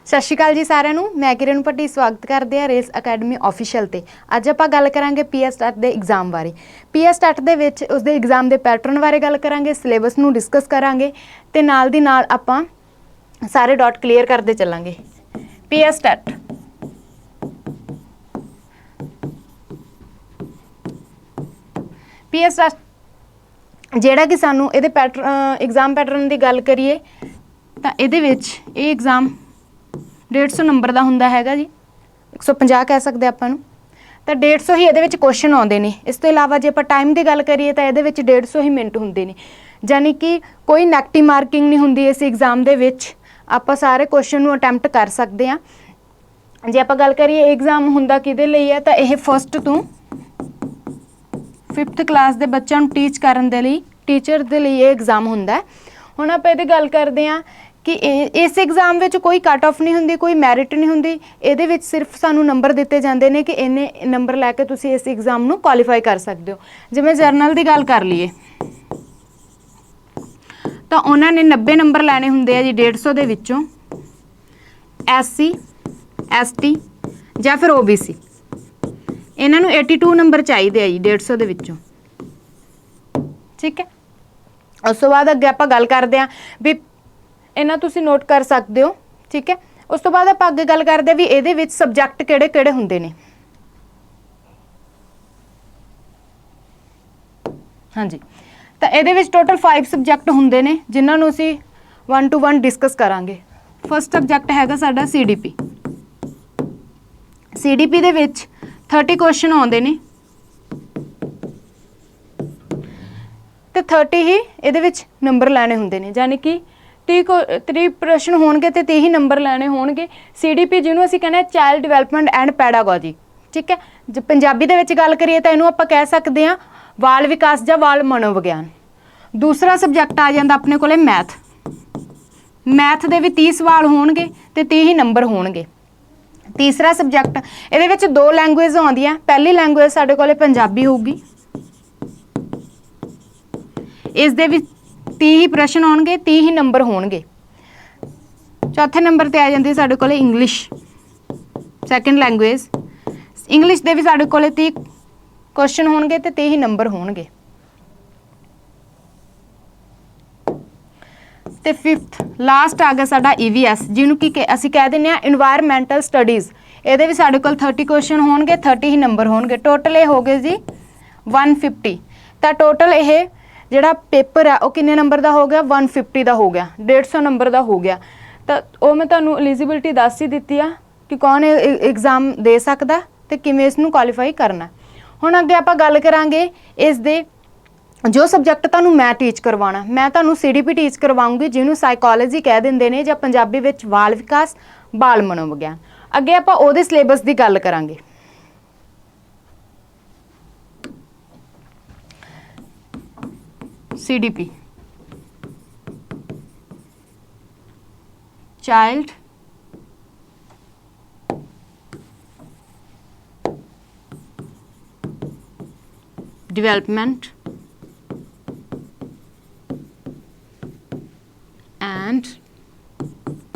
ਸਤਿ ਸ਼੍ਰੀ ਅਕਾਲ ਜੀ ਸਾਰਿਆਂ ਨੂੰ। ਮੈਂ ਕਿਰਨ ਭੱਟੀ ਸਵਾਗਤ ਕਰਦੇ ਆ ਰੇਸ ਅਕੈਡਮੀ ਆਫੀਸ਼ੀਅਲ ਤੇ। ਅੱਜ ਆਪਾਂ ਗੱਲ ਕਰਾਂਗੇ ਪੀਐਸ ਟੈਟ ਦੇ ਐਗਜ਼ਾਮ ਬਾਰੇ। ਪੀਐਸ ਟੈਟ ਦੇ ਵਿੱਚ ਉਸਦੇ ਐਗਜ਼ਾਮ ਦੇ ਪੈਟਰਨ ਬਾਰੇ ਗੱਲ ਕਰਾਂਗੇ, ਸਿਲੇਬਸ ਨੂੰ ਡਿਸਕਸ ਕਰਾਂਗੇ ਤੇ ਨਾਲ ਦੀ ਨਾਲ ਆਪਾਂ ਸਾਰੇ ਡਾਟ ਕਲੀਅਰ ਕਰਦੇ ਚੱਲਾਂਗੇ। ਪੀਐਸ ਟੈਟ ਪੀਐਸ ਟੈਟ ਜਿਹੜਾ ਕਿ ਸਾਨੂੰ ਇਹਦੇ ਪੈਟਰਨ ਐਗਜ਼ਾਮ ਪੈਟਰਨ ਦੀ ਗੱਲ ਕਰੀਏ ਤਾਂ ਇਹਦੇ ਵਿੱਚ ਇਹ ਐਗਜ਼ਾਮ 150 ਨੰਬਰ ਦਾ ਹੁੰਦਾ ਹੈਗਾ ਜੀ, 150 ਕਹਿ ਸਕਦੇ ਆਪਾਂ ਨੂੰ। ਤਾਂ 150 ਹੀ ਇਹਦੇ ਵਿੱਚ ਕੁਐਸਚਨ ਆਉਂਦੇ ਨੇ। ਇਸ ਤੋਂ ਇਲਾਵਾ ਜੇ ਆਪਾਂ ਟਾਈਮ ਦੀ ਗੱਲ ਕਰੀਏ ਤਾਂ ਇਹਦੇ ਵਿੱਚ 150 ਹੀ ਮਿੰਟ ਹੁੰਦੇ ਨੇ, ਯਾਨੀ ਕਿ ਕੋਈ ਨੈਗੇਟਿਵ ਮਾਰਕਿੰਗ ਨਹੀਂ ਹੁੰਦੀ ਇਸ ਐਗਜ਼ਾਮ ਦੇ ਵਿੱਚ। ਆਪਾਂ ਸਾਰੇ ਕੁਐਸਚਨ ਨੂੰ ਅਟੈਂਪਟ ਕਰ ਸਕਦੇ ਹਾਂ। ਜੇ ਆਪਾਂ ਗੱਲ ਕਰੀਏ ਐਗਜ਼ਾਮ ਹੁੰਦਾ ਕਿਹਦੇ ਲਈ ਹੈ ਤਾਂ ਇਹ 1st ਤੋਂ 5th ਕਲਾਸ ਦੇ ਬੱਚਿਆਂ ਨੂੰ ਟੀਚ ਕਰਨ ਦੇ ਲਈ, ਟੀਚਰ ਦੇ ਲਈ ਇਹ ਐਗਜ਼ਾਮ ਹੁੰਦਾ। ਹੁਣ ਆਪਾਂ ਇਹਦੀ ਗੱਲ ਕਰਦੇ ਹਾਂ ਕਿ ਇਸ ਐਗਜ਼ਾਮ ਵਿੱਚ ਕੋਈ ਕੱਟ ਆਫ ਨਹੀਂ ਹੁੰਦੀ, ਕੋਈ ਮੈਰਿਟ ਨਹੀਂ ਹੁੰਦੀ। ਇਹਦੇ ਵਿੱਚ ਸਿਰਫ ਸਾਨੂੰ ਨੰਬਰ ਦਿੱਤੇ ਜਾਂਦੇ ਨੇ ਕਿ ਇੰਨੇ ਨੰਬਰ ਲੈ ਕੇ ਤੁਸੀਂ ਇਸ ਐਗਜ਼ਾਮ ਨੂੰ ਕੁਆਲੀਫਾਈ ਕਰ ਸਕਦੇ ਹੋ। ਜਿਵੇਂ ਜਰਨਲ ਦੀ ਗੱਲ ਕਰ ਲਈਏ ਤਾਂ ਉਹਨਾਂ ਨੇ 90 ਨੰਬਰ ਲੈਣੇ ਹੁੰਦੇ ਆ ਜੀ 150 ਦੇ ਵਿੱਚੋਂ। SC ST ਜਾਂ ਫਿਰ OBC ਇਹਨਾਂ ਨੂੰ 82 ਨੰਬਰ ਚਾਹੀਦੇ ਆ ਜੀ 150 ਦੇ ਵਿੱਚੋਂ। ਠੀਕ ਹੈ, ਉਸ ਤੋਂ ਬਾਅਦ ਅੱਗੇ ਆਪਾਂ ਗੱਲ ਕਰਦੇ ਹਾਂ ਵੀ ਇਹਨਾਂ ਤੁਸੀਂ ਨੋਟ ਕਰ ਸਕਦੇ ਹੋ। ਠੀਕ ਹੈ, ਉਸ ਤੋਂ ਬਾਅਦ ਆਪਾਂ ਅੱਗੇ ਗੱਲ ਕਰਦੇ ਹਾਂ ਵੀ ਇਹਦੇ ਵਿੱਚ ਸਬਜੈਕਟ ਕਿਹੜੇ ਕਿਹੜੇ ਹੁੰਦੇ ਨੇ। ਹਾਂਜੀ, ਤਾਂ ਇਹਦੇ ਵਿੱਚ ਟੋਟਲ 5 ਸਬਜੈਕਟ ਹੁੰਦੇ ਨੇ ਜਿਨ੍ਹਾਂ ਨੂੰ ਅਸੀਂ 1 to 1 ਡਿਸਕਸ ਕਰਾਂਗੇ। ਫਸਟ ਸਬਜੈਕਟ ਹੈਗਾ ਸਾਡਾ CDP। CDP ਦੇ ਵਿੱਚ 30 ਕੁਐਸਚਨ ਆਉਂਦੇ ਨੇ ਤੇ 30 ਹੀ ਇਹਦੇ ਵਿੱਚ ਨੰਬਰ ਲੈਣੇ ਹੁੰਦੇ ਨੇ, ਯਾਨੀ ਕਿ 30 ਪ੍ਰਸ਼ਨ ਹੋਣਗੇ ਤੇ 30 ਹੀ ਨੰਬਰ ਲੈਣੇ ਹੋਣਗੇ। CDP ਜਿਹਨੂੰ ਅਸੀਂ ਕਹਿੰਦੇ ਚਾਈਲਡ ਡਿਵੈਲਪਮੈਂਟ ਐਂਡ ਪੈਡਾਗੋਜੀ। ਠੀਕ ਹੈ, ਜੇ ਪੰਜਾਬੀ ਦੇ ਵਿੱਚ ਗੱਲ ਕਰੀਏ ਤਾਂ ਇਹਨੂੰ ਆਪਾਂ ਕਹਿ ਸਕਦੇ ਹਾਂ ਬਾਲ ਵਿਕਾਸ ਜਾਂ ਬਾਲ ਮਨੋਵਿਗਿਆਨ। ਦੂਸਰਾ ਸਬਜੈਕਟ ਆ ਜਾਂਦਾ ਆਪਣੇ ਕੋਲੇ ਮੈਥ। ਮੈਥ ਦੇ ਵੀ 30 ਸਵਾਲ ਹੋਣਗੇ ਤੇ 30 ਹੀ ਨੰਬਰ ਹੋਣਗੇ। ਤੀਸਰਾ ਸਬਜੈਕਟ ਇਹਦੇ ਵਿੱਚ 2 ਲੈਂਗੁਏਜ ਆਉਂਦੀਆਂ। ਪਹਿਲੀ ਲੈਂਗੁਏਜ ਸਾਡੇ ਕੋਲੇ ਪੰਜਾਬੀ ਹੋਊਗੀ, ਇਸ ਦੇ ਵਿੱਚ 30 ਹੀ ਪ੍ਰਸ਼ਨ ਆਉਣਗੇ, 30 ਹੀ ਨੰਬਰ ਹੋਣਗੇ। ਚੌਥੇ ਨੰਬਰ ਤੇ ਆ ਜਾਂਦੀ ਸਾਡੇ ਕੋਲੇ ਇੰਗਲਿਸ਼, ਸੈਕੰਡ ਲੈਂਗੁਏਜ। ਇੰਗਲਿਸ਼ ਦੇ ਵੀ ਸਾਡੇ ਕੋਲੇ 30 ਕੁਐਸਚਨ ਹੋਣਗੇ ਤੇ 30 ਹੀ ਨੰਬਰ ਹੋਣਗੇ। ਤੇ 5th ਲਾਸਟ ਆ ਗਿਆ ਸਾਡਾ EVS, ਜਿਹਨੂੰ ਕਿ ਅਸੀਂ ਕਹਿ ਦਿੰਦੇ ਹਾਂ ਇਨਵਾਇਰਮੈਂਟਲ ਸਟੱਡੀਜ਼। ਇਹਦੇ ਵੀ ਸਾਡੇ ਕੋਲ 30 ਕੁਐਸਚਨ ਹੋਣਗੇ, 30 ਹੀ ਨੰਬਰ ਹੋਣਗੇ। ਟੋਟਲ ਇਹ ਹੋ ਗਏ ਜੀ 150। ਤਾਂ ਟੋਟਲ ਇਹ ਜਿਹੜਾ ਪੇਪਰ ਆ ਉਹ ਕਿੰਨੇ ਨੰਬਰ ਦਾ ਹੋ ਗਿਆ? 150 ਦਾ ਹੋ ਗਿਆ, 150 ਨੰਬਰ ਦਾ ਹੋ ਗਿਆ। ਤਾਂ ਉਹ ਮੈਂ ਤੁਹਾਨੂੰ ਐਲੀਜੀਬਿਲਟੀ ਦੱਸ ਹੀ ਦਿੱਤੀ ਆ ਕਿ ਕੌਣ ਐਗਜ਼ਾਮ ਦੇ ਸਕਦਾ ਤੇ ਕਿਵੇਂ ਇਸ ਨੂੰ ਕੁਆਲੀਫਾਈ ਕਰਨਾ। ਹੁਣ ਅੱਗੇ ਆਪਾਂ ਗੱਲ ਕਰਾਂਗੇ ਇਸ ਦੇ ਜੋ ਸਬਜੈਕਟ ਤੁਹਾਨੂੰ ਮੈਂ ਟੀਚ ਕਰਵਾਉਣਾ। ਮੈਂ ਤੁਹਾਨੂੰ CDP ਟੀਚ ਕਰਵਾਉਂਗੀ, ਜਿਹਨੂੰ ਸਾਈਕੋਲੋਜੀ ਕਹਿ ਦਿੰਦੇ ਨੇ ਜਾਂ ਪੰਜਾਬੀ ਵਿੱਚ ਬਾਲ ਵਿਕਾਸ ਬਾਲ ਮਨੋਵਿਗਿਆਨ। ਅੱਗੇ ਆਪਾਂ ਉਹਦੇ ਸਿਲੇਬਸ ਦੀ ਗੱਲ ਕਰਾਂਗੇ। CDP child development and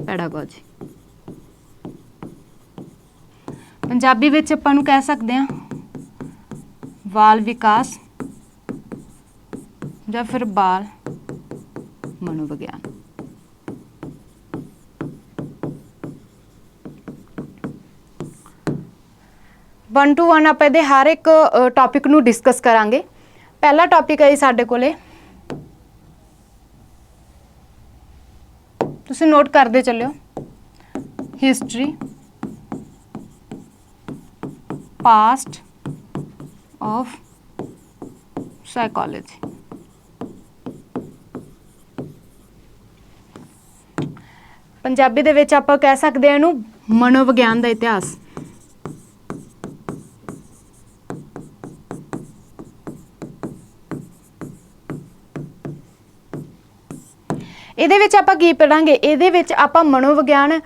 pedagogy. Punjabi ਵਿੱਚ ਆਪਾਂ ਨੂੰ ਕਹਿ ਸਕਦੇ ਹਾਂ ਬਾਲ ਵਿਕਾਸ ਜਾਂ ਫਿਰ ਬਾਲ ਮਨੋਵਿਗਿਆਨ। ਵਨ ਟੂ ਵਨ ਆਪਾਂ ਇਹਦੇ ਹਰ ਇੱਕ ਟੌਪਿਕ ਨੂੰ ਡਿਸਕਸ ਕਰਾਂਗੇ। ਪਹਿਲਾ ਟੌਪਿਕ ਹੈ ਸਾਡੇ ਕੋਲੇ, ਤੁਸੀਂ ਨੋਟ ਕਰਦੇ ਚੱਲਿਓ, history past of psychology. Punjabi ਦੇ ਵਿੱਚ ਆਪਾਂ ਕਹਿ ਸਕਦੇ ਹਾਂ ਇਹਨੂੰ ਮਨੋਵਿਗਿਆਨ ਦਾ ਇਤਿਹਾਸ। ਇਹਦੇ ਵਿੱਚ ਆਪਾਂ ਕੀ ਪੜਾਂਗੇ, ਇਹਦੇ ਵਿੱਚ ਆਪਾਂ ਮਨੋਵਿਗਿਆਨ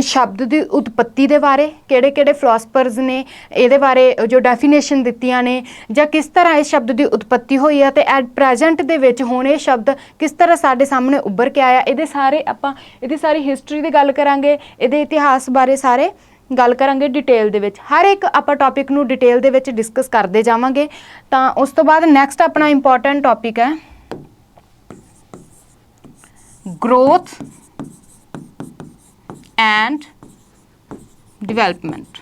ਸ਼ਬਦ ਦੀ ਉਤਪत्ति ਦੇ ਬਾਰੇ, ਕਿਹੜੇ ਕਿਹੜੇ ਫਿਲਾਸਫਰਸ ਨੇ ਇਹਦੇ ਬਾਰੇ ਜੋ ਡੈਫੀਨੇਸ਼ਨ ਦਿੱਤੀਆਂ ਨੇ, ਜਾਂ ਕਿਸ ਤਰ੍ਹਾਂ ਇਸ ਸ਼ਬਦ ਦੀ ਉਤਪत्ति ਹੋਈ ਹੈ, ਤੇ ਐਟ ਪ੍ਰੈਜ਼ੈਂਟ ਦੇ ਵਿੱਚ ਹੁਣ ਇਹ ਸ਼ਬਦ ਕਿਸ ਤਰ੍ਹਾਂ ਸਾਡੇ ਸਾਹਮਣੇ ਉੱਭਰ ਕੇ ਆਇਆ। ਇਹਦੇ ਸਾਰੇ ਆਪਾਂ ਇਹਦੀ ਸਾਰੀ ਹਿਸਟਰੀ ਦੀ ਗੱਲ ਕਰਾਂਗੇ, ਇਹਦੇ ਇਤਿਹਾਸ ਬਾਰੇ ਸਾਰੇ ਗੱਲ ਕਰਾਂਗੇ ਡਿਟੇਲ ਦੇ ਵਿੱਚ। ਹਰ ਇੱਕ ਆਪਾਂ ਟੌਪਿਕ ਨੂੰ ਡਿਟੇਲ ਦੇ ਵਿੱਚ ਡਿਸਕਸ ਕਰਦੇ ਜਾਵਾਂਗੇ। ਤਾਂ ਉਸ ਤੋਂ ਬਾਅਦ ਨੈਕਸਟ ਆਪਣਾ ਇੰਪੋਰਟੈਂਟ ਟੌਪਿਕ ਹੈ growth and development।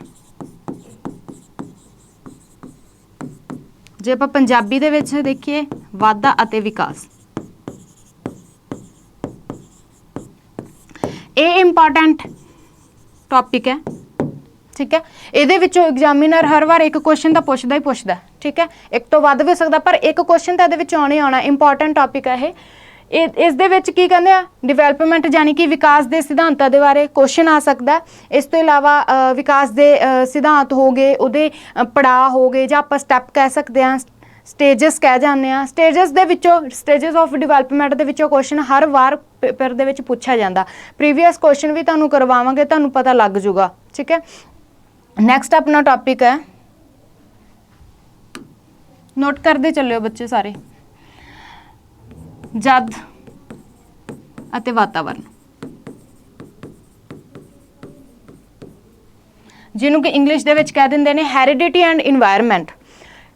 ਜੇ ਆਪਾਂ ਪੰਜਾਬੀ ਦੇ ਵਿੱਚ ਦੇਖੀਏ, ਵਾਧਾ ਅਤੇ ਵਿਕਾਸ। ਇਹ ਇੰਪੋਰਟੈਂਟ ਟੌਪਿਕ ਹੈ, ਠੀਕ ਹੈ। ਇਹਦੇ ਵਿੱਚੋਂ ਐਗਜ਼ਾਮੀਨਰ ਹਰ ਵਾਰ ਇੱਕ ਕੁਐਸਚਨ ਤਾਂ ਪੁੱਛਦਾ ਹੀ ਪੁੱਛਦਾ, ਠੀਕ ਹੈ। ਇੱਕ ਤੋਂ ਵੱਧ ਵੀ ਸਕਦਾ, ਪਰ ਇੱਕ ਕੁਐਸਚਨ ਤਾਂ ਇਹਦੇ ਵਿੱਚ ਆਉਣਾ ਹੀ ਆਉਣਾ। ਇੰਪੋਰਟੈਂਟ ਟੌਪਿਕ ਹੈ ਇਹ। ਇਸ ਦੇ ਵਿੱਚ ਕੀ ਕਹਿੰਦੇ ਆ, ਡਿਵੈਲਪਮੈਂਟ ਯਾਨੀ ਕਿ ਵਿਕਾਸ ਦੇ ਸਿਧਾਂਤਾਂ ਦੇ ਬਾਰੇ ਕੁਐਸਚਨ ਆ ਸਕਦਾ। ਇਸ ਤੋਂ ਇਲਾਵਾ ਵਿਕਾਸ ਦੇ ਸਿਧਾਂਤ ਹੋ ਗਏ, ਉਹਦੇ ਪੜਾਅ ਹੋ ਗਏ, ਜਾਂ ਆਪਾਂ ਸਟੈਪ ਕਹਿ ਸਕਦੇ ਹਾਂ, ਸਟੇਜਸ ਕਹਿ ਜਾਂਦੇ ਹਾਂ। ਸਟੇਜਸ ਦੇ ਵਿੱਚੋਂ, ਸਟੇਜਸ ਆਫ ਡਿਵੈਲਪਮੈਂਟ ਦੇ ਵਿੱਚੋਂ ਕੁਐਸਚਨ ਹਰ ਵਾਰ ਪੇਪਰ ਦੇ ਵਿੱਚ ਪੁੱਛਿਆ ਜਾਂਦਾ। ਪ੍ਰੀਵੀਅਸ ਕੁਐਸਚਨ ਵੀ ਤੁਹਾਨੂੰ ਕਰਵਾਵਾਂਗੇ, ਤੁਹਾਨੂੰ ਪਤਾ ਲੱਗ ਜੂਗਾ, ਠੀਕ ਹੈ। ਨੈਕਸਟ ਆਪਣਾ ਟੌਪਿਕ ਹੈ, ਨੋਟ ਕਰਦੇ ਚੱਲਿਓ ਬੱਚੇ ਸਾਰੇ, ਜਦ ਅਤੇ ਵਾਤਾਵਰਨ, ਜਿਹਨੂੰ ਕਿ ਇੰਗਲਿਸ਼ ਦੇ ਵਿੱਚ ਕਹਿ ਦਿੰਦੇ ਨੇ ਹੈਰੀਡਿਟੀ ਐਂਡ ਇਨਵਾਇਰਨਮੈਂਟ।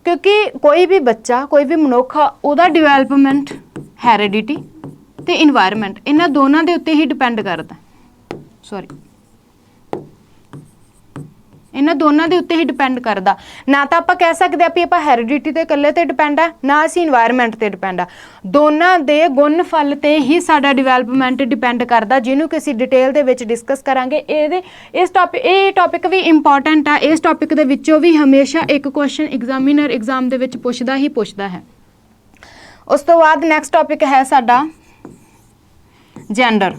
ਕਿਉਂਕਿ ਕੋਈ ਵੀ ਬੱਚਾ, ਕੋਈ ਵੀ ਮਨੁੱਖ ਆ, ਉਹਦਾ ਡਿਵੈਲਪਮੈਂਟ ਹੈਰੀਡਿਟੀ ਤੇ ਇਨਵਾਇਰਨਮੈਂਟ ਇਹਨਾਂ ਦੋਨਾਂ ਦੇ ਉੱਤੇ ਹੀ ਡਿਪੈਂਡ ਕਰਦਾ। ਇਹਨਾਂ ਦੋਨਾਂ ਦੇ ਉੱਤੇ ਹੀ ਡਿਪੈਂਡ ਕਰਦਾ। ਨਾ ਤਾਂ ਆਪਾਂ ਕਹਿ ਸਕਦੇ ਆ ਵੀ ਆਪਾਂ ਹੈਰੀਡਿਟੀ ਤੇ ਇਕੱਲੇ ਤੇ ਡਿਪੈਂਡ ਆ, ਨਾ ਅਸੀਂ ਇਨਵਾਇਰਨਮੈਂਟ ਤੇ ਡਿਪੈਂਡ ਆ। ਦੋਨਾਂ ਦੇ ਗੁਣ ਫਲ ਤੇ ਹੀ ਸਾਡਾ ਡਿਵੈਲਪਮੈਂਟ ਡਿਪੈਂਡ ਕਰਦਾ, ਜਿਹਨੂੰ ਕਿ ਅਸੀਂ ਡਿਟੇਲ ਦੇ ਵਿੱਚ ਡਿਸਕਸ ਕਰਾਂਗੇ। ਇਹ ਟੌਪਿਕ ਵੀ ਇੰਪੋਰਟੈਂਟ ਆ। ਇਸ ਟੌਪਿਕ ਦੇ ਵਿੱਚੋਂ ਵੀ ਹਮੇਸ਼ਾ ਇੱਕ ਕੁਐਸਚਨ ਐਗਜ਼ਾਮੀਨਰ ਐਗਜ਼ਾਮ ਦੇ ਵਿੱਚ ਪੁੱਛਦਾ ਹੀ ਪੁੱਛਦਾ ਹੈ। ਉਸ ਤੋਂ ਬਾਅਦ ਨੈਕਸਟ ਟੌਪਿਕ ਹੈ ਸਾਡਾ ਜੈਂਡਰ,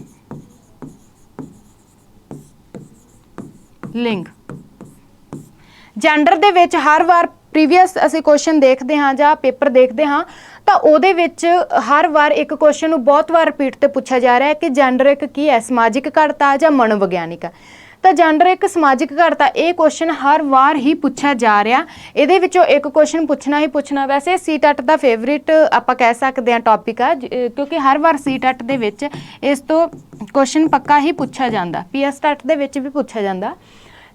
ਲਿੰਗ। ਜੈਂਡਰ ਦੇ ਵਿੱਚ ਹਰ ਵਾਰ ਪ੍ਰੀਵੀਅਸ ਅਸੀਂ ਕੁਐਸਚਨ ਦੇਖਦੇ ਹਾਂ ਜਾਂ ਪੇਪਰ ਦੇਖਦੇ ਹਾਂ, ਤਾਂ ਉਹਦੇ ਵਿੱਚ ਹਰ ਵਾਰ ਇੱਕ ਕੁਐਸਚਨ ਨੂੰ ਬਹੁਤ ਵਾਰ ਰਿਪੀਟ ਤੇ ਪੁੱਛਿਆ ਜਾ ਰਿਹਾ ਹੈ ਕਿ ਜੈਂਡਰ ਇੱਕ ਕੀ ਹੈ, ਸਮਾਜਿਕ ਘੜਤਾ ਜਾਂ ਮਨੋਵਿਗਿਆਨਿਕ ਹੈ। ਤਾਂ ਜੈਂਡਰ ਇੱਕ ਸਮਾਜਿਕ ਘੜਤਾ, ਇਹ ਕੁਐਸਚਨ ਹਰ ਵਾਰ ਹੀ ਪੁੱਛਿਆ ਜਾ ਰਿਹਾ। ਇਹਦੇ ਵਿੱਚੋਂ ਇੱਕ ਕੁਐਸਚਨ ਪੁੱਛਣਾ ਹੀ ਪੁੱਛਣਾ। ਵੈਸੇ ਸੀਟੈਟ ਦਾ ਫੇਵਰਿਟ ਆਪਾਂ ਕਹਿ ਸਕਦੇ ਹਾਂ ਟੌਪਿਕ ਆ, ਕਿਉਂਕਿ ਹਰ ਵਾਰ ਸੀਟੈਟ ਦੇ ਵਿੱਚ ਇਸ ਤੋਂ ਕੁਐਸਚਨ ਪੱਕਾ ਹੀ ਪੁੱਛਿਆ ਜਾਂਦਾ। ਪੀਐਸਟੈਟ ਦੇ ਵਿੱਚ ਵੀ ਪੁੱਛਿਆ ਜਾਂਦਾ।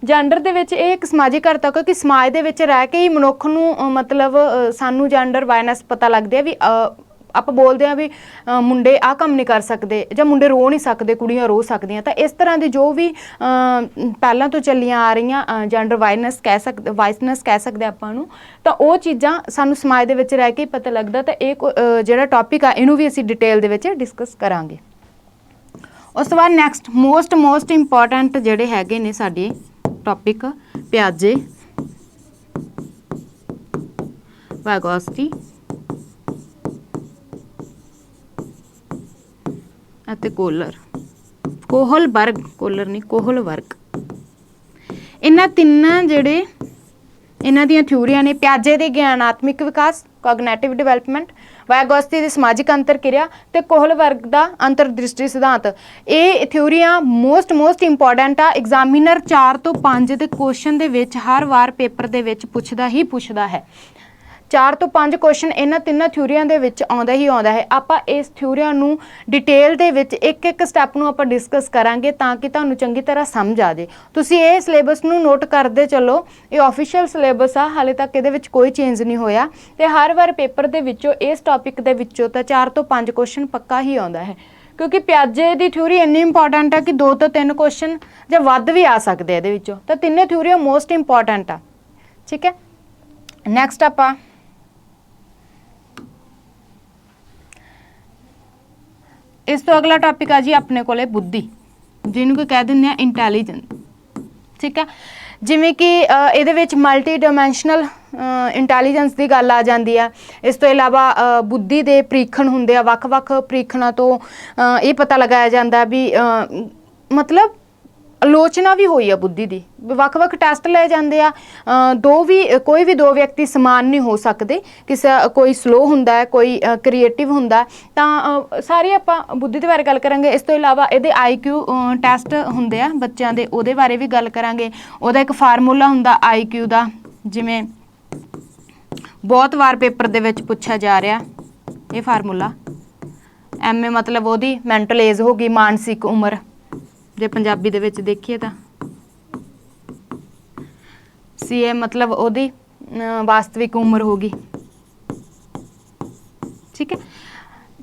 ਜੈਂਡਰ ਦੇ ਵਿੱਚ ਇਹ ਇੱਕ ਸਮਾਜਿਕ ਘੜਤਾ, ਕਿਉਂਕਿ ਸਮਾਜ ਦੇ ਵਿੱਚ ਰਹਿ ਕੇ ਹੀ ਮਨੁੱਖ ਨੂੰ ਮਤਲਬ ਸਾਨੂੰ ਜੈਂਡਰ ਵਾਇਨੈਸ ਪਤਾ ਲੱਗਦੀ ਹੈ ਵੀ ਆਪਾਂ ਬੋਲਦੇ ਹਾਂ ਵੀ ਮੁੰਡੇ ਆਹ ਕੰਮ ਨਹੀਂ ਕਰ ਸਕਦੇ, ਜਾਂ ਮੁੰਡੇ ਰੋ ਨਹੀਂ ਸਕਦੇ, ਕੁੜੀਆਂ ਰੋ ਸਕਦੀਆਂ। ਤਾਂ ਇਸ ਤਰ੍ਹਾਂ ਦੀ ਜੋ ਵੀ ਪਹਿਲਾਂ ਤੋਂ ਚੱਲੀਆਂ ਆ ਰਹੀਆਂ ਜੈਂਡਰ ਵਾਇਨੈਸ ਕਹਿ ਸਕਦੇ ਆਪਾਂ ਨੂੰ, ਤਾਂ ਉਹ ਚੀਜ਼ਾਂ ਸਾਨੂੰ ਸਮਾਜ ਦੇ ਵਿੱਚ ਰਹਿ ਕੇ ਹੀ ਪਤਾ ਲੱਗਦਾ। ਤਾਂ ਇਹ ਜਿਹੜਾ ਟੌਪਿਕ ਆ, ਇਹਨੂੰ ਵੀ ਅਸੀਂ ਡਿਟੇਲ ਦੇ ਵਿੱਚ ਡਿਸਕਸ ਕਰਾਂਗੇ। ਉਸ ਤੋਂ ਬਾਅਦ ਨੈਕਸਟ ਮੋਸਟ ਇੰਪੋਰਟੈਂਟ ਜਿਹੜੇ ਹੈਗੇ ਨੇ ਸਾਡੇ ਟੌਪਿਕ, ਪਿਆਜੇ, ਵਾਗੋਸਟੀ ਅਤੇ ਕੋਹਲਬਰਗ। ਇਹਨਾਂ ਤਿੰਨਾਂ ਜਿਹੜੇ ਇਹਨਾਂ ਦੀਆਂ ਥਿਊਰੀਆਂ ਨੇ, ਪਿਆਜੇ ਦੀ ਗਿਆਨਾਤਮਿਕ ਵਿਕਾਸ, ਕੋਗਨੈਟਿਵ ਡਿਵੈਲਪਮੈਂਟ, ਵਾਗੋਸਟੀ ਦੀ ਸਮਾਜਿਕ ਅੰਤਰਕਿਰਿਆ ਤੇ ਕੋਹਲਬਰਗ ਦਾ ਅੰਤਰਦ੍ਰਿਸ਼ਟੀ ਸਿਧਾਂਤ। ਇਹ ਥਿਊਰੀਆਂ ਮੋਸਟ ਇੰਪੋਰਟੈਂਟ ਆ। ਐਗਜ਼ਾਮੀਨਰ 4 ਤੋਂ 5 ਦੇ ਕੁਐਸਚਨ ਦੇ ਵਿੱਚ ਹਰ ਵਾਰ ਪੇਪਰ ਦੇ ਵਿੱਚ ਪੁੱਛਦਾ ਹੈ। 4 ਤੋਂ 5 ਕੁਐਸਚਨ ਇਹਨਾਂ ਤਿੰਨਾਂ ਥਿਊਰੀਆਂ ਦੇ ਵਿੱਚ ਆਉਂਦਾ ਹੈ। ਆਪਾਂ ਇਸ ਥਿਊਰੀਆਂ ਨੂੰ ਡਿਟੇਲ ਦੇ ਵਿੱਚ ਇੱਕ ਸਟੈਪ ਨੂੰ ਆਪਾਂ ਡਿਸਕਸ ਕਰਾਂਗੇ, ਤਾਂ ਕਿ ਤੁਹਾਨੂੰ ਚੰਗੀ ਤਰ੍ਹਾਂ ਸਮਝ ਆ ਜਾਏ। ਤੁਸੀਂ ਇਹ ਸਿਲੇਬਸ ਨੂੰ ਨੋਟ ਕਰਦੇ ਚੱਲੋ, ਇਹ ਆਫੀਸ਼ੀਅਲ ਸਿਲੇਬਸ ਆ, ਹਾਲੇ ਤੱਕ ਇਹਦੇ ਵਿੱਚ ਕੋਈ ਚੇਂਜ ਨਹੀਂ ਹੋਇਆ। ਤੇ ਹਰ ਵਾਰ ਪੇਪਰ ਦੇ ਵਿੱਚੋਂ ਇਸ ਟੌਪਿਕ ਦੇ ਵਿੱਚੋਂ ਤਾਂ 4 ਤੋਂ 5 ਕੁਐਸਚਨ ਪੱਕਾ ਹੀ ਆਉਂਦਾ ਹੈ, ਕਿਉਂਕਿ ਪਿਆਜੇ ਦੀ ਥਿਊਰੀ ਇੰਨੀ ਇੰਪੋਰਟੈਂਟ ਹੈ ਕਿ 2 ਤੋਂ 3 ਕੁਐਸਚਨ ਜਾਂ ਵੱਧ ਵੀ ਆ ਸਕਦੇ ਇਹਦੇ ਵਿੱਚੋਂ। ਤਾਂ ਤਿੰਨੇ ਥਿਊਰੀਆਂ ਮੋਸਟ ਇੰਪੋਰਟੈਂਟ ਆ, ਠੀਕ ਹੈ। ਨੈਕਸਟ ਆਪਾਂ ਇਸ ਤੋਂ ਅਗਲਾ ਟੌਪਿਕ ਆ ਜੀ ਆਪਣੇ ਕੋਲੇ ਬੁੱਧੀ, ਜਿਹਨੂੰ ਕਿ ਕਹਿ ਦਿੰਦੇ ਆ ਇੰਟੈਲੀਜੈਂਸ, ਠੀਕ ਹੈ। ਜਿਵੇਂ ਕਿ ਇਹਦੇ ਵਿੱਚ ਮਲਟੀ ਡਾਇਮੈਂਸ਼ਨਲ ਇੰਟੈਲੀਜੈਂਸ ਦੀ ਗੱਲ ਆ ਜਾਂਦੀ ਆ। ਇਸ ਤੋਂ ਇਲਾਵਾ ਬੁੱਧੀ ਦੇ ਪ੍ਰੀਖਣ ਹੁੰਦੇ ਆ, ਵੱਖ-ਵੱਖ ਪ੍ਰੀਖਣਾਂ ਤੋਂ ਇਹ ਪਤਾ ਲਗਾਇਆ ਜਾਂਦਾ ਵੀ ਮਤਲਬ ਆਲੋਚਨਾ ਵੀ ਹੋਈ ਆ ਬੁੱਧੀ ਦੀ। ਵੱਖ-ਵੱਖ ਟੈਸਟ ਲਏ ਜਾਂਦੇ ਆ, ਕੋਈ ਵੀ ਦੋ ਵਿਅਕਤੀ ਸਮਾਨ ਨਹੀਂ ਹੋ ਸਕਦੇ, ਕੋਈ ਸਲੋ ਹੁੰਦਾ ਹੈ, ਕੋਈ ਕ੍ਰੀਏਟਿਵ ਹੁੰਦਾ। ਤਾਂ ਸਾਰੇ ਆਪਾਂ ਬੁੱਧੀ ਦੇ ਬਾਰੇ ਗੱਲ ਕਰਾਂਗੇ। ਇਸ ਤੋਂ ਇਲਾਵਾ ਇਹਦੇ IQ ਟੈਸਟ ਹੁੰਦੇ ਆ ਬੱਚਿਆਂ ਦੇ, ਉਹਦੇ ਬਾਰੇ ਵੀ ਗੱਲ ਕਰਾਂਗੇ। ਉਹਦਾ ਇੱਕ ਫਾਰਮੂਲਾ ਹੁੰਦਾ IQ ਦਾ, ਜਿਵੇਂ ਬਹੁਤ ਵਾਰ ਪੇਪਰ ਦੇ ਵਿੱਚ ਪੁੱਛਿਆ ਜਾ ਰਿਹਾ ਇਹ ਫਾਰਮੂਲਾ। MA ਮਤਲਬ ਉਹਦੀ ਮੈਂਟਲ ਏਜ ਹੋ ਗਈ, ਮਾਨਸਿਕ ਉਮਰ ਜੇ ਪੰਜਾਬੀ ਦੇ ਵਿੱਚ ਦੇਖੀਏ ਤਾਂ। CA ਮਤਲਬ ਉਹਦੀ ਵਾਸਤਵਿਕ ਉਮਰ ਹੋ ਗਈ, ਠੀਕ ਹੈ।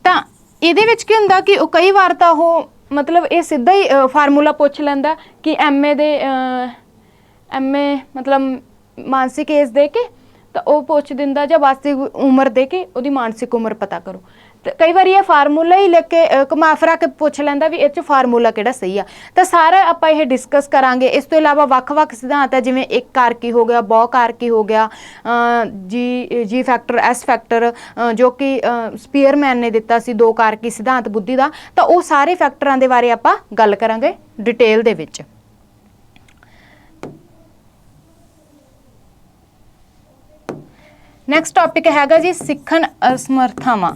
ਤਾਂ ਇਹਦੇ ਵਿੱਚ ਕੀ ਹੁੰਦਾ ਕਿ ਉਹ ਕਈ ਵਾਰ ਤਾਂ ਉਹ ਮਤਲਬ ਇਹ ਸਿੱਧਾ ਹੀ ਫਾਰਮੂਲਾ ਪੁੱਛ ਲੈਂਦਾ ਕਿ MA ਮਤਲਬ ਮਾਨਸਿਕ ਏਜ ਦੇ ਕੇ ਤਾਂ ਉਹ ਪੁੱਛ ਦਿੰਦਾ, ਜਾਂ ਵਾਸਤਵਿਕ ਉਮਰ ਦੇ ਕੇ ਉਹਦੀ ਮਾਨਸਿਕ ਉਮਰ ਪਤਾ ਕਰੋ। ਤੇ ਕਈ ਵਾਰੀ ਇਹ ਫਾਰਮੂਲਾ ਹੀ ਲਿਖ ਕੇ ਘੁਮਾ ਫਿਰਾ ਕੇ ਪੁੱਛ ਲੈਂਦਾ ਵੀ ਇਹ 'ਚ ਫਾਰਮੂਲਾ ਕਿਹੜਾ ਸਹੀ ਆ। ਤਾਂ ਸਾਰਾ ਆਪਾਂ ਇਹ ਡਿਸਕਸ ਕਰਾਂਗੇ। ਇਸ ਤੋਂ ਇਲਾਵਾ ਵੱਖ-ਵੱਖ ਸਿਧਾਂਤ ਹੈ, ਜਿਵੇਂ ਇੱਕ ਕਾਰਕੀ ਹੋ ਗਿਆ, ਬਹੁ ਕਾਰਕੀ ਹੋ ਗਿਆ, ਜੀ ਫੈਕਟਰ, S ਫੈਕਟਰ, ਜੋ ਕਿ ਸਪੀਅਰਮੈਨ ਨੇ ਦਿੱਤਾ ਸੀ, ਦੋ ਕਾਰਕੀ ਸਿਧਾਂਤ ਬੁੱਧੀ ਦਾ। ਤਾਂ ਉਹ ਸਾਰੇ ਫੈਕਟਰਾਂ ਦੇ ਬਾਰੇ ਆਪਾਂ ਗੱਲ ਕਰਾਂਗੇ ਡਿਟੇਲ ਦੇ ਵਿੱਚ। ਨੈਕਸਟ ਟੌਪਿਕ ਹੈਗਾ ਜੀ ਸਿੱਖਣ ਅਸਮਰਥਾਵਾਂ।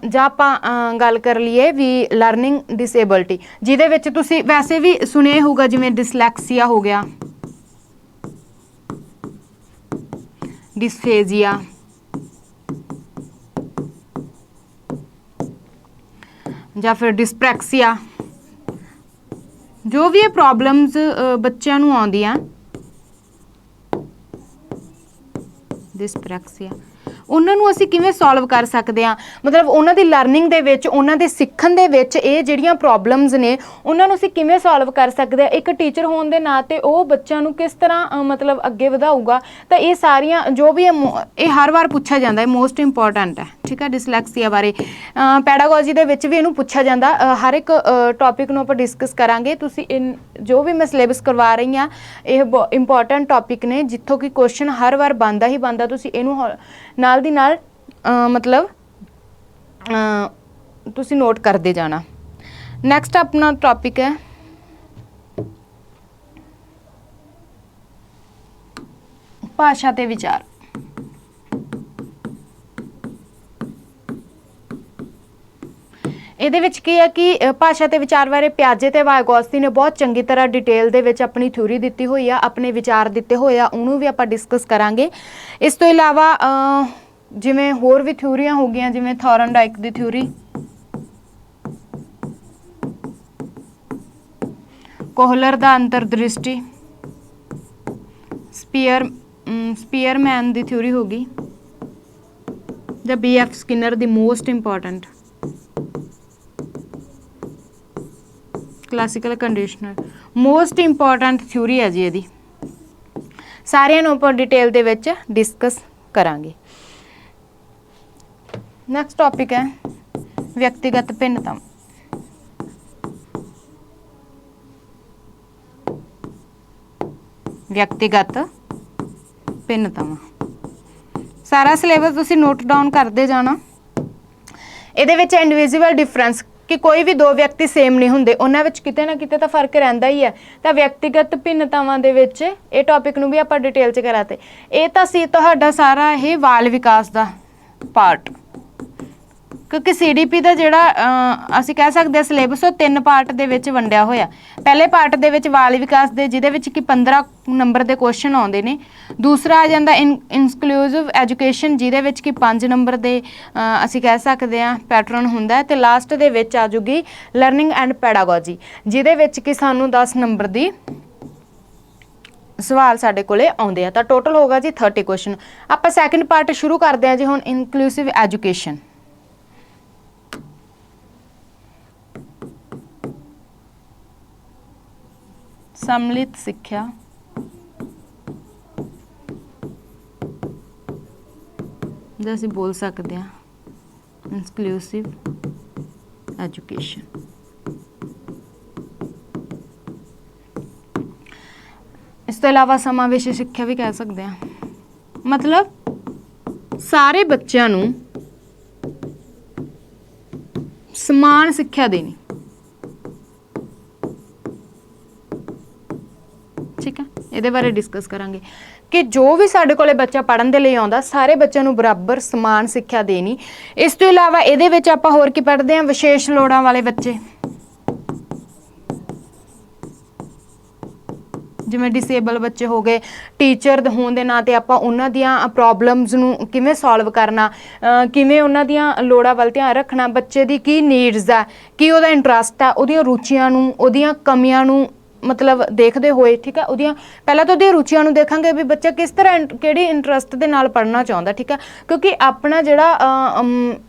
ਜਾਂ ਆਪਾਂ ਗੱਲ ਕਰ ਲਈਏ ਵੀ ਲਰਨਿੰਗ ਡਿਸੇਬਿਲਟੀ, ਜਿਹਦੇ ਵਿੱਚ ਤੁਸੀਂ ਵੈਸੇ ਵੀ ਸੁਣਿਆ ਹੋਊਗਾ, ਜਿਵੇਂ ਡਿਸਲੈਕਸੀਆ ਹੋ ਗਿਆ, ਡਿਸਫੇਜ਼ੀਆ, ਜਾਂ ਫਿਰ ਡਿਸਪ੍ਰੈਕਸੀਆ। ਜੋ ਵੀ ਇਹ ਪ੍ਰੋਬਲਮਸ ਬੱਚਿਆਂ ਨੂੰ ਆਉਂਦੀਆਂ, ਡਿਸਪ੍ਰੈਕਸੀਆ, ਉਹਨਾਂ ਨੂੰ ਅਸੀਂ ਕਿਵੇਂ ਸੋਲਵ ਕਰ ਸਕਦੇ ਹਾਂ। ਮਤਲਬ ਉਹਨਾਂ ਦੀ ਲਰਨਿੰਗ ਦੇ ਵਿੱਚ, ਉਹਨਾਂ ਦੇ ਸਿੱਖਣ ਦੇ ਵਿੱਚ ਇਹ ਜਿਹੜੀਆਂ ਪ੍ਰੋਬਲਮਸ ਨੇ ਉਹਨਾਂ ਨੂੰ ਅਸੀਂ ਕਿਵੇਂ ਸੋਲਵ ਕਰ ਸਕਦੇ ਹਾਂ। ਇੱਕ ਟੀਚਰ ਹੋਣ ਦੇ ਨਾਤੇ ਉਹ ਬੱਚਿਆਂ ਨੂੰ ਕਿਸ ਤਰ੍ਹਾਂ ਮਤਲਬ ਅੱਗੇ ਵਧਾਊਗਾ। ਤਾਂ ਇਹ ਸਾਰੀਆਂ ਜੋ ਵੀ ਇਹ ਹਰ ਵਾਰ ਪੁੱਛਿਆ ਜਾਂਦਾ ਹੈ, ਮੋਸਟ ਇੰਪੋਰਟੈਂਟ ਹੈ, ਠੀਕ ਹੈ। ਡਿਸਲੈਕਸੀਆ ਬਾਰੇ ਪੈਡਾਗੋਜੀ ਦੇ ਵਿੱਚ ਵੀ ਇਹਨੂੰ ਪੁੱਛਿਆ ਜਾਂਦਾ। ਹਰ ਇੱਕ ਟੌਪਿਕ ਨੂੰ ਆਪਾਂ ਡਿਸਕਸ ਕਰਾਂਗੇ। ਤੁਸੀਂ ਜੋ ਵੀ ਮੈਂ ਸਿਲੇਬਸ ਕਰਵਾ ਰਹੀ ਹਾਂ, ਇਹ ਇੰਪੋਰਟੈਂਟ ਟੌਪਿਕ ਨੇ, ਜਿੱਥੋਂ ਕਿ ਕੁਐਸਚਨ ਹਰ ਵਾਰ ਬਣਦਾ ਹੀ ਬਣਦਾ। ਤੁਸੀਂ ਇਹਨੂੰ ਨਾਲ ਦੀ ਨਾਲ ਮਤਲਬ ਤੁਸੀਂ ਨੋਟ ਕਰਦੇ ਜਾਣਾ। ਨੈਕਸਟ ਆਪਣਾ ਟੌਪਿਕ ਹੈ ਭਾਸ਼ਾ ਤੇ ਵਿਚਾਰ। ਇਹਦੇ ਵਿੱਚ ਕੀ ਹੈ ਕਿ ਭਾਸ਼ਾ ਤੇ ਵਿਚਾਰ ਬਾਰੇ ਪਿਆਜੇ ਤੇ ਵਾਈਗੋਤਸਕੀ ਨੇ ਬਹੁਤ ਚੰਗੀ ਤਰ੍ਹਾਂ ਡਿਟੇਲ ਦੇ ਵਿੱਚ ਆਪਣੀ ਥਿਊਰੀ ਦਿੱਤੀ ਹੋਈ ਆ, ਆਪਣੇ ਵਿਚਾਰ ਦਿੱਤੇ ਹੋਏ ਆ, ਉਹਨੂੰ ਵੀ ਆਪਾਂ ਡਿਸਕਸ ਕਰਾਂਗੇ। ਇਸ ਤੋਂ ਇਲਾਵਾ ਜਿਵੇਂ ਹੋਰ ਵੀ ਥਿਊਰੀਆਂ ਹੋ ਗਈਆਂ, ਜਿਵੇਂ ਥੋਰਨਡਾਈਕ ਦੀ ਥਿਊਰੀ, ਕੋਹਲਰ ਦਾ ਅੰਤਰਦ੍ਰਿਸ਼ਟੀ, ਸਪੀਅਰਮੈਨ ਦੀ ਥਿਊਰੀ ਹੋ ਗਈ, ਜਾਂ BF ਸਕਿਨਰ ਦੀ most important classical conditioner, most important theory ਹੈ ਜੀ ਇਹਦੀ। ਸਾਰਿਆਂ ਨੂੰ ਆਪਾਂ ਡਿਟੇਲ ਦੇ ਵਿੱਚ ਡਿਸਕਸ ਕਰਾਂਗੇ। ਨੈਕਸਟ ਟੌਪਿਕ ਹੈ ਵਿਅਕਤੀਗਤ ਭਿੰਨਤਾ। ਵਿਅਕਤੀਗਤ ਭਿੰਨਤਾਵਾਂ, ਸਾਰਾ ਸਿਲੇਬਸ ਤੁਸੀਂ ਨੋਟ ਡਾਊਨ ਕਰਦੇ ਜਾਣਾ। ਇਹਦੇ ਵਿੱਚ ਇੰਡੀਵਿਜੂਅਲ ਡਿਫਰੈਂਸ, ਕਿ ਕੋਈ ਵੀ ਦੋ ਵਿਅਕਤੀ ਸੇਮ ਨਹੀਂ ਹੁੰਦੇ, ਉਹਨਾਂ ਵਿੱਚ ਕਿਤੇ ਨਾ ਕਿਤੇ ਤਾਂ ਫਰਕ ਰਹਿੰਦਾ ਹੀ ਹੈ। ਤਾਂ ਵਿਅਕਤੀਗਤ ਭਿੰਨਤਾਵਾਂ ਦੇ ਵਿੱਚ ਇਹ ਟੌਪਿਕ ਨੂੰ ਵੀ ਆਪਾਂ ਡਿਟੇਲ 'ਚ ਕਰਾਤੇ। ਇਹ ਤਾਂ ਸੀ ਤੁਹਾਡਾ ਸਾਰਾ ਇਹ ਬਾਲ ਵਿਕਾਸ ਦਾ ਪਾਰਟ, ਕਿਉਂਕਿ CDP ਦਾ ਜਿਹੜਾ ਅਸੀਂ ਕਹਿ ਸਕਦੇ ਹਾਂ ਸਿਲੇਬਸ, ਉਹ 3 ਪਾਰਟ ਦੇ ਵਿੱਚ ਵੰਡਿਆ ਹੋਇਆ। ਪਹਿਲੇ ਪਾਰਟ ਦੇ ਵਿੱਚ ਬਾਲ ਵਿਕਾਸ ਦੇ, ਜਿਹਦੇ ਵਿੱਚ ਕਿ 15 ਨੰਬਰ ਦੇ ਕੁਐਸਚਨ ਆਉਂਦੇ ਨੇ। ਦੂਸਰਾ ਆ ਜਾਂਦਾ ਇਨਕਲੂਸਿਵ ਐਜੂਕੇਸ਼ਨ, ਜਿਹਦੇ ਵਿੱਚ ਕਿ 5 ਨੰਬਰ ਦੇ ਅਸੀਂ ਕਹਿ ਸਕਦੇ ਹਾਂ ਪੈਟਰਨ ਹੁੰਦਾ। ਅਤੇ ਲਾਸਟ ਦੇ ਵਿੱਚ ਆ ਜੂਗੀ ਲਰਨਿੰਗ ਐਂਡ ਪੈਡਾਗੋਜੀ, ਜਿਹਦੇ ਵਿੱਚ ਕਿ ਸਾਨੂੰ 10 ਨੰਬਰ ਦੀ ਸਵਾਲ ਸਾਡੇ ਕੋਲੇ ਆਉਂਦੇ ਆ। ਤਾਂ ਟੋਟਲ ਹੋਗਾ ਜੀ 30 ਕੁਐਸਚਨ। ਆਪਾਂ ਸੈਕਿੰਡ ਪਾਰਟ ਸ਼ੁਰੂ ਕਰਦੇ ਹਾਂ ਜੀ ਹੁਣ, ਇਨਕਲੂਸਿਵ ਐਜੂਕੇਸ਼ਨ। ਸਮਲਿਤ ਸਿੱਖਿਆ, ਜੇ ਅਸੀਂ ਬੋਲ ਸਕਦੇ ਹਾਂ ਇਨਕਲੂਸਿਵ ਐਜੂਕੇਸ਼ਨ। ਇਸ ਤੋਂ ਇਲਾਵਾ ਸਮਾਵੇਸ਼ੀ ਸਿੱਖਿਆ ਵੀ ਕਹਿ ਸਕਦੇ ਹਾਂ। ਮਤਲਬ ਸਾਰੇ ਬੱਚਿਆਂ ਨੂੰ ਸਮਾਨ ਸਿੱਖਿਆ ਦੇਣੀ। ਠੀਕ ਹੈ, ਇਹਦੇ ਬਾਰੇ ਡਿਸਕਸ ਕਰਾਂਗੇ ਕਿ ਜੋ ਵੀ ਸਾਡੇ ਕੋਲੇ ਬੱਚਾ ਪੜ੍ਹਨ ਦੇ ਲਈ ਆਉਂਦਾ ਸਾਰੇ ਬੱਚਿਆਂ ਨੂੰ ਬਰਾਬਰ ਸਮਾਨ ਸਿੱਖਿਆ ਦੇਣੀ। ਇਸ ਤੋਂ ਇਲਾਵਾ ਇਹਦੇ ਵਿੱਚ ਆਪਾਂ ਹੋਰ ਕੀ ਪੜ੍ਹਦੇ ਹਾਂ, ਵਿਸ਼ੇਸ਼ ਲੋੜਾਂ ਵਾਲੇ ਬੱਚੇ, ਜਿਵੇਂ ਡਿਸੇਬਲ ਬੱਚੇ ਹੋ ਗਏ, ਟੀਚਰ ਹੋਣ ਦੇ ਨਾਂ 'ਤੇ ਆਪਾਂ ਉਹਨਾਂ ਦੀਆਂ ਪ੍ਰੋਬਲਮਸ ਨੂੰ ਕਿਵੇਂ ਸੋਲਵ ਕਰਨਾ, ਕਿਵੇਂ ਉਹਨਾਂ ਦੀਆਂ ਲੋੜਾਂ ਵੱਲ ਧਿਆਨ ਰੱਖਣਾ, ਬੱਚੇ ਦੀ ਕੀ ਨੀਡਸ ਆ, ਕੀ ਉਹਦਾ ਇੰਟਰਸਟ ਆ, ਉਹਦੀਆਂ ਰੁਚੀਆਂ ਨੂੰ, ਉਹਦੀਆਂ ਕਮੀਆਂ ਨੂੰ ਮਤਲਬ ਦੇਖਦੇ ਹੋਏ, ਠੀਕ ਹੈ, ਉਹਦੀਆਂ ਪਹਿਲਾਂ ਤਾਂ ਉਹਦੀਆਂ ਰੁਚੀਆਂ ਨੂੰ ਦੇਖਾਂਗੇ ਵੀ ਬੱਚਾ ਕਿਸ ਤਰ੍ਹਾਂ ਕਿਹੜੀ ਇੰਟਰਸਟ ਦੇ ਨਾਲ ਪੜ੍ਹਨਾ ਚਾਹੁੰਦਾ। ਠੀਕ ਹੈ, ਕਿਉਂਕਿ ਆਪਣਾ ਜਿਹੜਾ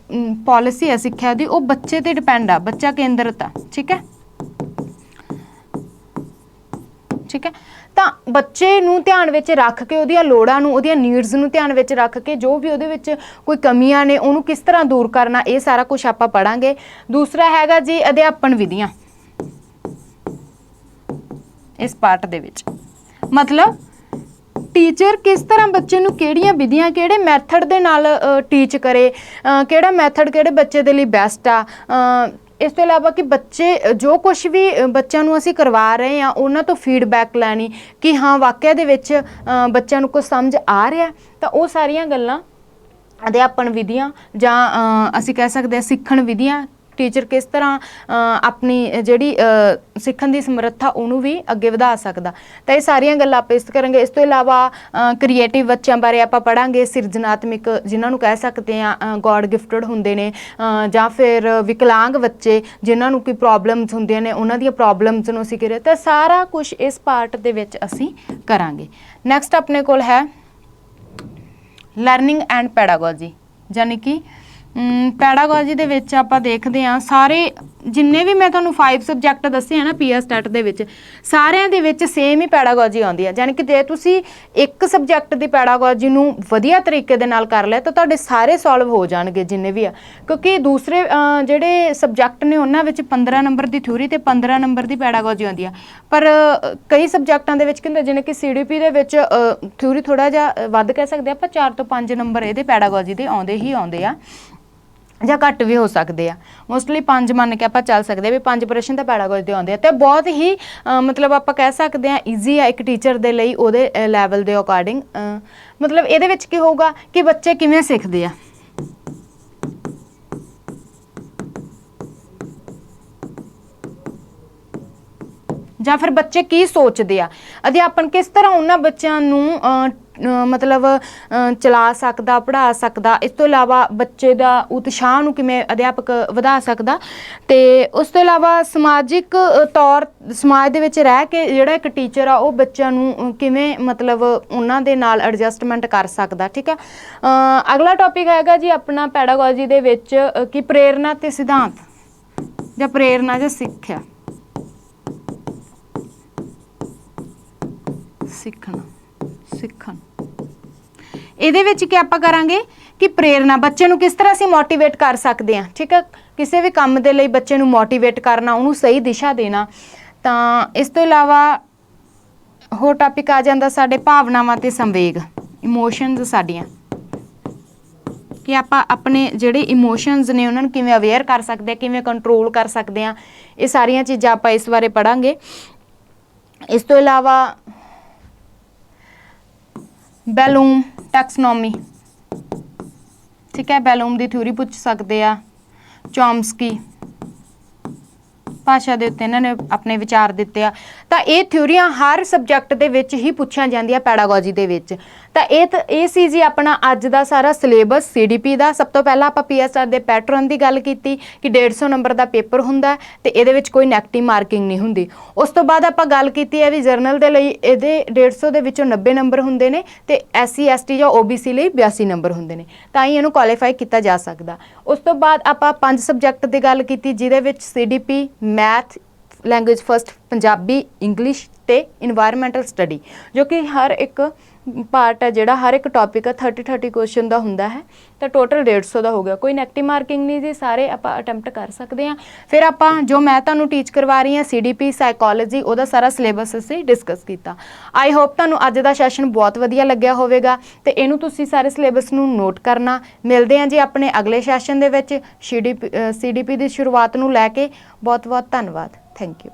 ਪੋਲਿਸੀ ਹੈ ਸਿੱਖਿਆ ਦੀ ਉਹ ਬੱਚੇ 'ਤੇ ਡਿਪੈਂਡ ਆ, ਬੱਚਾ ਕੇਂਦਰਿਤ ਆ। ਠੀਕ ਹੈ, ਠੀਕ ਹੈ, ਤਾਂ ਬੱਚੇ ਨੂੰ ਧਿਆਨ ਵਿੱਚ ਰੱਖ ਕੇ ਉਹਦੀਆਂ ਲੋੜਾਂ ਨੂੰ, ਉਹਦੀਆਂ ਨੀਡਸ ਨੂੰ ਧਿਆਨ ਵਿੱਚ ਰੱਖ ਕੇ ਜੋ ਵੀ ਉਹਦੇ ਵਿੱਚ ਕੋਈ ਕਮੀਆਂ ਨੇ ਉਹਨੂੰ ਕਿਸ ਤਰ੍ਹਾਂ ਦੂਰ ਕਰਨਾ, ਇਹ ਸਾਰਾ ਕੁਝ ਆਪਾਂ ਪੜ੍ਹਾਂਗੇ। ਦੂਸਰਾ ਹੈਗਾ ਜੀ ਅਧਿਆਪਨ ਵਿਧੀਆਂ ਇਸ ਪਾਰਟ ਦੇ ਵਿੱਚ, ਮਤਲਬ ਟੀਚਰ ਕਿਸ ਤਰ੍ਹਾਂ ਬੱਚੇ ਨੂੰ ਕਿਹੜੀਆਂ ਵਿਧੀਆਂ, ਕਿਹੜੇ ਮੈਥਡ ਦੇ ਨਾਲ ਟੀਚ ਕਰੇ, ਕਿਹੜਾ ਮੈਥਡ ਕਿਹੜੇ ਬੱਚੇ ਦੇ ਲਈ ਬੈਸਟ ਆ। ਇਸ ਤੋਂ ਇਲਾਵਾ ਕਿ ਬੱਚੇ ਜੋ ਕੁਝ ਵੀ ਬੱਚਿਆਂ ਨੂੰ ਅਸੀਂ ਕਰਵਾ ਰਹੇ ਹਾਂ ਉਹਨਾਂ ਤੋਂ ਫੀਡਬੈਕ ਲੈਣੀ ਕਿ ਹਾਂ ਵਾਕਿਆ ਦੇ ਵਿੱਚ ਬੱਚਿਆਂ ਨੂੰ ਕੁਝ ਸਮਝ ਆ ਰਿਹਾ, ਤਾਂ ਉਹ ਸਾਰੀਆਂ ਗੱਲਾਂ ਅਧਿਆਪਨ ਵਿਧੀਆਂ ਜਾਂ ਅਸੀਂ ਕਹਿ ਸਕਦੇ ਹਾਂ ਸਿੱਖਣ ਵਿਧੀਆਂ। ਟੀਚਰ ਕਿਸ ਤਰ੍ਹਾਂ ਆਪਣੀ ਜਿਹੜੀ ਸਿੱਖਣ ਦੀ ਸਮਰੱਥਾ ਉਹਨੂੰ ਵੀ ਅੱਗੇ ਵਧਾ ਸਕਦਾ, ਤਾਂ ਇਹ ਸਾਰੀਆਂ ਗੱਲਾਂ ਆਪਾਂ ਇਸ ਕਰਾਂਗੇ। ਇਸ ਤੋਂ ਇਲਾਵਾ ਕ੍ਰੀਏਟਿਵ ਬੱਚਿਆਂ ਬਾਰੇ ਆਪਾਂ ਪੜ੍ਹਾਂਗੇ, ਸਿਰਜਣਾਤਮਕ ਜਿਨ੍ਹਾਂ ਨੂੰ ਕਹਿ ਸਕਦੇ ਹਾਂ ਗੋਡ ਗਿਫਟਡ ਹੁੰਦੇ ਨੇ, ਜਾਂ ਫਿਰ ਵਿਕਲਾਂਗ ਬੱਚੇ ਜਿਨ੍ਹਾਂ ਨੂੰ ਕੋਈ ਪ੍ਰੋਬਲਮਸ ਹੁੰਦੀਆਂ ਨੇ ਉਹਨਾਂ ਦੀਆਂ ਪ੍ਰੋਬਲਮਸ ਨੂੰ ਅਸੀਂ ਕਰੀਏ, ਤਾਂ ਸਾਰਾ ਕੁਝ ਇਸ ਪਾਰਟ ਦੇ ਵਿੱਚ ਅਸੀਂ ਕਰਾਂਗੇ। ਨੈਕਸਟ ਆਪਣੇ ਕੋਲ ਹੈ ਲਰਨਿੰਗ ਐਂਡ ਪੈਡਾਗੋਜੀ, ਯਾਨੀ ਕਿ ਪੈਡਾਗੋਜੀ ਦੇ ਵਿੱਚ ਆਪਾਂ ਦੇਖਦੇ ਹਾਂ ਸਾਰੇ ਜਿੰਨੇ ਵੀ ਮੈਂ ਤੁਹਾਨੂੰ 5 ਸਬਜੈਕਟ ਦੱਸੇ ਆ ਨਾ ਪੀਐਸ ਸਟੈਟ ਦੇ ਵਿੱਚ, ਸਾਰਿਆਂ ਦੇ ਵਿੱਚ ਸੇਮ ਹੀ ਪੈਡਾਗੋਜੀ ਆਉਂਦੀ ਹੈ। ਯਾਨੀ ਕਿ ਜੇ ਤੁਸੀਂ ਇੱਕ ਸਬਜੈਕਟ ਦੀ ਪੈਡਾਗੋਜੀ ਨੂੰ ਵਧੀਆ ਤਰੀਕੇ ਦੇ ਨਾਲ ਕਰ ਲਿਆ ਤਾਂ ਤੁਹਾਡੇ ਸਾਰੇ ਸੋਲਵ ਹੋ ਜਾਣਗੇ ਜਿੰਨੇ ਵੀ ਆ, ਕਿਉਂਕਿ ਦੂਸਰੇ ਜਿਹੜੇ ਸਬਜੈਕਟ ਨੇ ਉਹਨਾਂ ਵਿੱਚ 15 ਨੰਬਰ ਦੀ ਥਿਊਰੀ ਤੇ 15 ਨੰਬਰ ਦੀ ਪੈਡਾਗੋਜੀ ਆਉਂਦੀ ਆ। ਪਰ ਕਈ ਸਬਜੈਕਟਾਂ ਦੇ ਵਿੱਚ ਕੀ ਹੁੰਦਾ, ਜਿਵੇਂ ਕਿ ਸੀਡੀਪੀ ਦੇ ਵਿੱਚ ਥਿਊਰੀ ਥੋੜ੍ਹਾ ਜਿਹਾ ਵੱਧ ਕਹਿ ਸਕਦੇ ਆਪਾਂ, 4 ਤੋਂ 5 ਨੰਬਰ ਇਹਦੇ ਪੈਡਾਗੋਜੀ ਦੇ ਆਉਂਦੇ ਹੀ ਆਉਂਦੇ ਆ, ਜਾਂ ਘੱਟ ਵੀ ਹੋ ਸਕਦੇ ਆ। ਮੋਸਟਲੀ 5 ਮੰਨ ਕੇ ਆਪਾਂ ਚੱਲ ਸਕਦੇ ਵੀ 5 ਪ੍ਰਸ਼ਨ ਤਾਂ ਪੈਡਾਗੋਜੀ ਦੇ ਆਉਂਦੇ ਆ, ਤੇ ਬਹੁਤ ਹੀ ਮਤਲਬ ਆਪਾਂ ਕਹਿ ਸਕਦੇ ਆ ਈਜ਼ੀ ਆ ਇੱਕ ਟੀਚਰ ਦੇ ਲਈ ਉਹਦੇ ਲੈਵਲ ਦੇ ਅਕੋਰਡਿੰਗ। ਮਤਲਬ ਇਹਦੇ ਵਿੱਚ ਕੀ ਹੋਊਗਾ ਕਿ ਬੱਚੇ ਕਿਵੇਂ ਸਿੱਖਦੇ ਆ, ਜਾਂ ਫਿਰ ਬੱਚੇ ਕੀ ਸੋਚਦੇ ਆ, ਅਧਿਆਪਨ ਕਿਸ ਤਰ੍ਹਾਂ ਉਹਨਾਂ ਬੱਚਿਆਂ ਨੂੰ ਮਤਲਬ ਚਲਾ ਸਕਦਾ, ਪੜ੍ਹਾ ਸਕਦਾ। ਇਸ ਤੋਂ ਇਲਾਵਾ ਬੱਚੇ ਦਾ ਉਤਸ਼ਾਹ ਨੂੰ ਕਿਵੇਂ ਅਧਿਆਪਕ ਵਧਾ ਸਕਦਾ, ਤੇ ਉਸ ਤੋਂ ਇਲਾਵਾ ਸਮਾਜਿਕ ਤੌਰ ਸਮਾਜ ਦੇ ਵਿੱਚ ਰਹਿ ਕੇ ਜਿਹੜਾ ਇੱਕ ਟੀਚਰ ਆ ਉਹ ਬੱਚਿਆਂ ਨੂੰ ਕਿਵੇਂ ਮਤਲਬ ਉਹਨਾਂ ਦੇ ਨਾਲ ਐਡਜਸਟਮੈਂਟ ਕਰ ਸਕਦਾ। ਠੀਕ ਹੈ, ਅਗਲਾ ਟੌਪਿਕ ਹੈਗਾ ਜੀ ਆਪਣਾ ਪੈਡਾਗੋਜੀ ਦੇ ਵਿੱਚ ਕਿ ਪ੍ਰੇਰਨਾ ਤੇ ਸਿਧਾਂਤ, ਜਾਂ ਪ੍ਰੇਰਨਾ ਜਾਂ ਸਿੱਖਿਆ, ਸਿੱਖਣ। ਇਹਦੇ ਵਿੱਚ ਕੀ ਆਪਾਂ ਕਰਾਂਗੇ ਕਿ ਪ੍ਰੇਰਨਾ, ਬੱਚੇ ਨੂੰ ਕਿਸ ਤਰ੍ਹਾਂ ਅਸੀਂ ਮੋਟੀਵੇਟ ਕਰ ਸਕਦੇ ਹਾਂ। ਠੀਕ ਹੈ, ਕਿਸੇ ਵੀ ਕੰਮ ਦੇ ਲਈ ਬੱਚੇ ਨੂੰ ਮੋਟੀਵੇਟ ਕਰਨਾ, ਉਹਨੂੰ ਸਹੀ ਦਿਸ਼ਾ ਦੇਣਾ। ਤਾਂ ਇਸ ਤੋਂ ਇਲਾਵਾ ਹੋਰ ਟਾਪਿਕ ਆ ਜਾਂਦਾ ਸਾਡੇ ਭਾਵਨਾਵਾਂ ਤੇ ਸੰਵੇਗ, ਇਮੋਸ਼ਨਸ ਸਾਡੀਆਂ, ਕਿ ਆਪਾਂ ਆਪਣੇ ਜਿਹੜੇ ਇਮੋਸ਼ਨਸ ਨੇ ਉਹਨਾਂ ਨੂੰ ਕਿਵੇਂ ਅਵੇਅਰ ਕਰ ਸਕਦੇ ਹਾਂ, ਕਿਵੇਂ ਕੰਟਰੋਲ ਕਰ ਸਕਦੇ ਹਾਂ। ਇਹ ਸਾਰੀਆਂ ਚੀਜ਼ਾਂ ਆਪਾਂ ਇਸ ਬਾਰੇ ਪੜ੍ਹਾਂਗੇ। ਇਸ ਤੋਂ ਇਲਾਵਾ ਬੈਲੂਮ ਟੈਕਸਨੋਮੀ, ਠੀਕ ਹੈ, ਬੈਲੂਮ ਦੀ ਥਿਊਰੀ ਪੁੱਛ ਸਕਦੇ ਆ। ਚੋਮਸਕੀ ਭਾਸ਼ਾ ਦੇ ਉੱਤੇ ਇਹਨਾਂ ਨੇ ਆਪਣੇ ਵਿਚਾਰ ਦਿੱਤੇ ਆ। ਤਾਂ ਇਹ ਥਿਊਰੀਆਂ ਹਰ ਸਬਜੈਕਟ ਦੇ ਵਿੱਚ ਹੀ ਪੁੱਛੀਆਂ ਜਾਂਦੀਆਂ ਪੈਡਾਗੋਜੀ ਦੇ ਵਿੱਚ। ਤਾਂ ਇਹ ਸੀ ਜੀ ਆਪਣਾ ਅੱਜ ਦਾ ਸਾਰਾ ਸਿਲੇਬਸ ਸੀਡੀਪੀ ਦਾ। ਸਭ ਤੋਂ ਪਹਿਲਾਂ ਆਪਾਂ ਪੀਐਸਆਰ ਦੇ ਪੈਟਰਨ ਦੀ ਗੱਲ ਕੀਤੀ ਕਿ 150 ਨੰਬਰ ਦਾ ਪੇਪਰ ਹੁੰਦਾ ਤੇ ਇਹਦੇ ਵਿੱਚ ਕੋਈ ਨੈਗੇਟਿਵ ਮਾਰਕਿੰਗ ਨਹੀਂ ਹੁੰਦੀ। ਉਸ ਤੋਂ ਬਾਅਦ ਆਪਾਂ ਗੱਲ ਕੀਤੀ ਹੈ ਵੀ ਜਰਨਲ ਦੇ ਲਈ ਇਹਦੇ 150 ਦੇ ਵਿੱਚੋਂ 90 ਨੰਬਰ ਹੁੰਦੇ ਨੇ ਤੇ SC ST ਜਾਂ OBC ਲਈ 82 ਨੰਬਰ ਹੁੰਦੇ ਨੇ, ਤਾਂ ਹੀ ਇਹਨੂੰ ਕੁਆਲੀਫਾਈ ਕੀਤਾ ਜਾ ਸਕਦਾ। ਉਸ ਤੋਂ ਬਾਅਦ ਆਪਾਂ 5 ਸਬਜੈਕਟ ਦੀ ਗੱਲ ਕੀਤੀ ਜਿਹਦੇ ਵਿੱਚ CDP, math, language first, Punjabi, English ਤੇ ਇਨਵਾਇਰਮੈਂਟਲ ਸਟੱਡੀ, ਜੋ ਕਿ ਹਰ ਇੱਕ ਪਾਰਟ ਹੈ ਜਿਹੜਾ, ਹਰ ਇੱਕ ਟੌਪਿਕ 30 ਕੁਐਸਚਨ ਦਾ ਹੁੰਦਾ ਹੈ, ਤਾਂ ਟੋਟਲ 150 ਦਾ ਹੋ ਗਿਆ। ਕੋਈ ਨੈਗੇਟਿਵ ਮਾਰਕਿੰਗ ਨਹੀਂ ਜੀ, ਸਾਰੇ ਆਪਾਂ ਅਟੈਂਪਟ ਕਰ ਸਕਦੇ ਹਾਂ। ਫਿਰ ਆਪਾਂ ਜੋ ਮੈਂ ਤੁਹਾਨੂੰ ਟੀਚ ਕਰਵਾ ਰਹੀ ਹਾਂ CDP ਸਾਈਕੋਲੋਜੀ, ਉਹਦਾ ਸਾਰਾ ਸਿਲੇਬਸ ਅਸੀਂ ਡਿਸਕਸ ਕੀਤਾ। ਆਈ ਹੋਪ ਤੁਹਾਨੂੰ ਅੱਜ ਦਾ ਸੈਸ਼ਨ ਬਹੁਤ ਵਧੀਆ ਲੱਗਿਆ ਹੋਵੇਗਾ ਤੇ ਇਹਨੂੰ ਤੁਸੀਂ ਸਾਰੇ ਸਿਲੇਬਸ ਨੂੰ ਨੋਟ ਕਰਨਾ। ਮਿਲਦੇ ਹਾਂ ਜੀ ਆਪਣੇ ਅਗਲੇ ਸੈਸ਼ਨ ਦੇ ਵਿੱਚ CDP ਦੀ ਸ਼ੁਰੂਆਤ ਨੂੰ ਲੈ ਕੇ। ਬਹੁਤ ਬਹੁਤ ਧੰਨਵਾਦ। Thank you.